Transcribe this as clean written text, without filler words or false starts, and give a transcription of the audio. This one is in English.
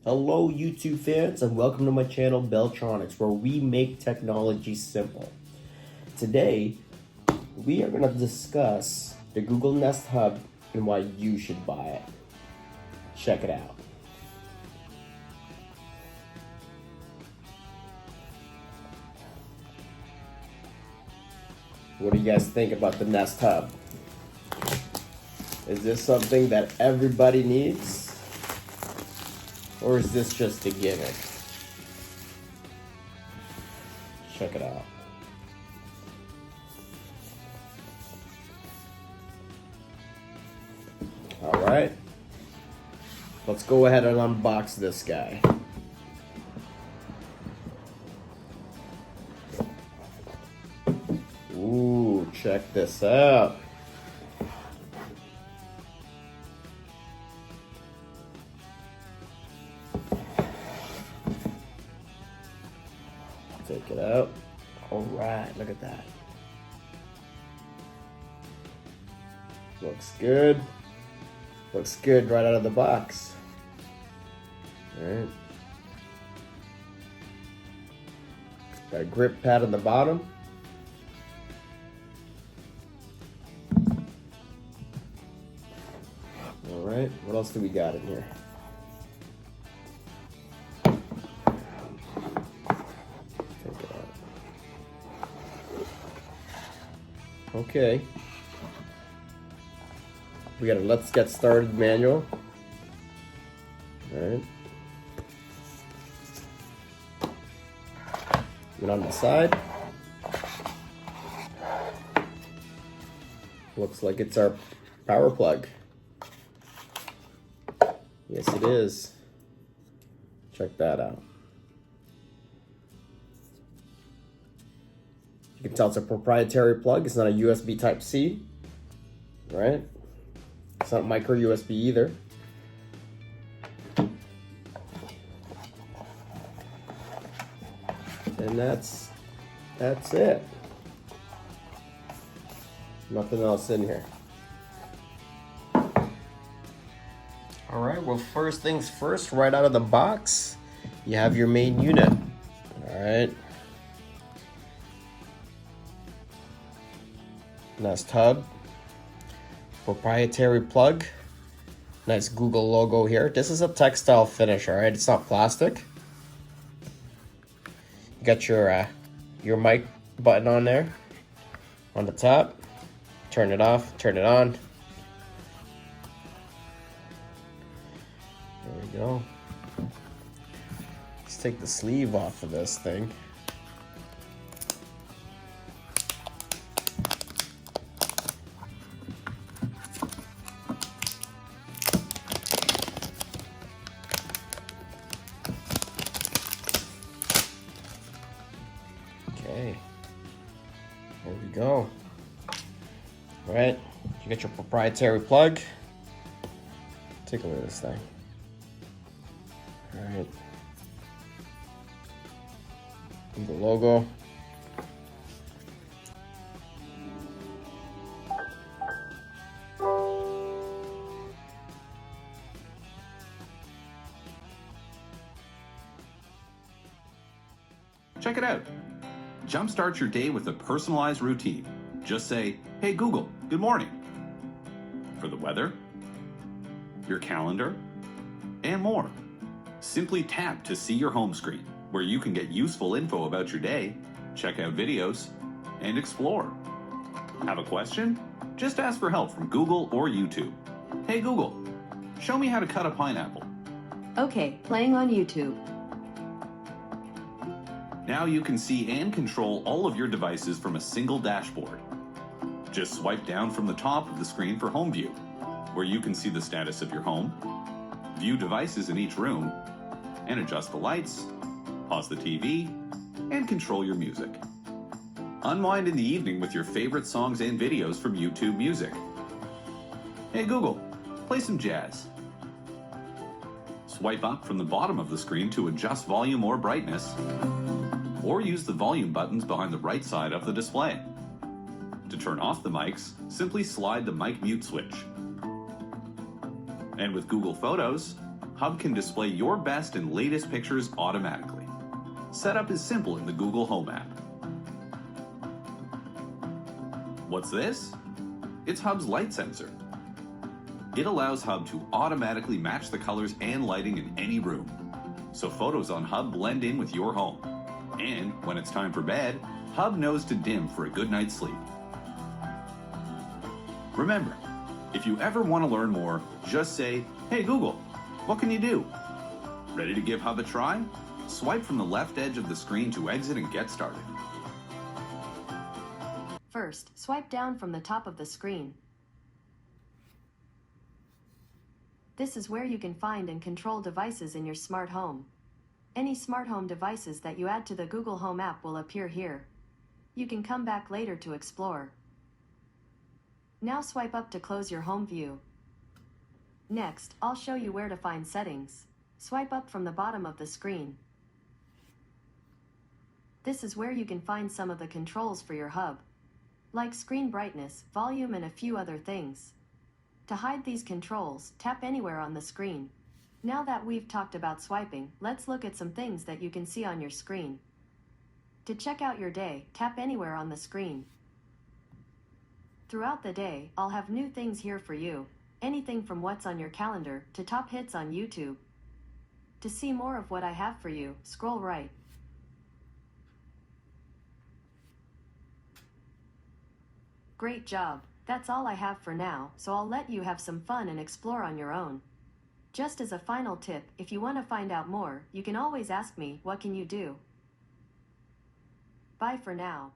Hello YouTube fans and welcome to my channel Beltronics, where we make technology simple. Today we are going to discuss the Google Nest Hub and why you should buy it. Check it out. What do you guys think about the Nest Hub? Is this something that everybody needs? Or is this just a gimmick? Check it out. Alright. Let's go ahead and unbox this guy. Ooh, check this out. Take it out. All right, look at that. Looks good. Looks good right out of the box. All right. Got a grip pad on the bottom. All right, what else do we got in here? Okay. We got a let's get started manual. Alright. And on the side, looks like it's our power plug. Yes, it is. Check that out. You can tell it's a proprietary plug. It's not a USB Type-C, right? It's not micro USB either. And that's it. Nothing else in here. All right, well, first things first, right out of the box, you have your main unit. All right. Nest Hub, proprietary plug, nice Google logo here. This is a textile finish, all right? It's not plastic. You got your mic button on there, on the top. Turn it off, turn it on. There we go. Let's take the sleeve off of this thing. Okay, there we go. All right, you get your proprietary plug. Take a look at this thing. All right, and the logo. Check it out. Jumpstart your day with a personalized routine. Just say, "Hey Google, good morning." For the weather, your calendar, and more. Simply tap to see your home screen, where you can get useful info about your day, check out videos, and explore. Have a question? Just ask for help from Google or YouTube. "Hey Google, show me how to cut a pineapple." Okay, playing on YouTube. Now you can see and control all of your devices from a single dashboard. Just swipe down from the top of the screen for Home View, where you can see the status of your home, view devices in each room, and adjust the lights, pause the TV, and control your music. Unwind in the evening with your favorite songs and videos from YouTube Music. "Hey Google, play some jazz." Swipe up from the bottom of the screen to adjust volume or brightness, or use the volume buttons behind the right side of the display. To turn off the mics, simply slide the mic mute switch. And with Google Photos, Hub can display your best and latest pictures automatically. Setup is simple in the Google Home app. What's this? It's Hub's light sensor. It allows Hub to automatically match the colors and lighting in any room, so photos on Hub blend in with your home. And when it's time for bed, Hub knows to dim for a good night's sleep. Remember, if you ever want to learn more, just say, "Hey Google, what can you do?" Ready to give Hub a try? Swipe from the left edge of the screen to exit and get started. First, swipe down from the top of the screen. This is where you can find and control devices in your smart home. Any smart home devices that you add to the Google Home app will appear here. You can come back later to explore. Now swipe up to close your home view. Next, I'll show you where to find settings. Swipe up from the bottom of the screen. This is where you can find some of the controls for your hub, like screen brightness, volume, and a few other things. To hide these controls, tap anywhere on the screen. Now that we've talked about swiping, let's look at some things that you can see on your screen. To check out your day, tap anywhere on the screen. Throughout the day, I'll have new things here for you. Anything from what's on your calendar to top hits on YouTube. To see more of what I have for you, scroll right. Great job! That's all I have for now, so I'll let you have some fun and explore on your own. Just as a final tip, if you want to find out more, you can always ask me, what can you do? Bye for now.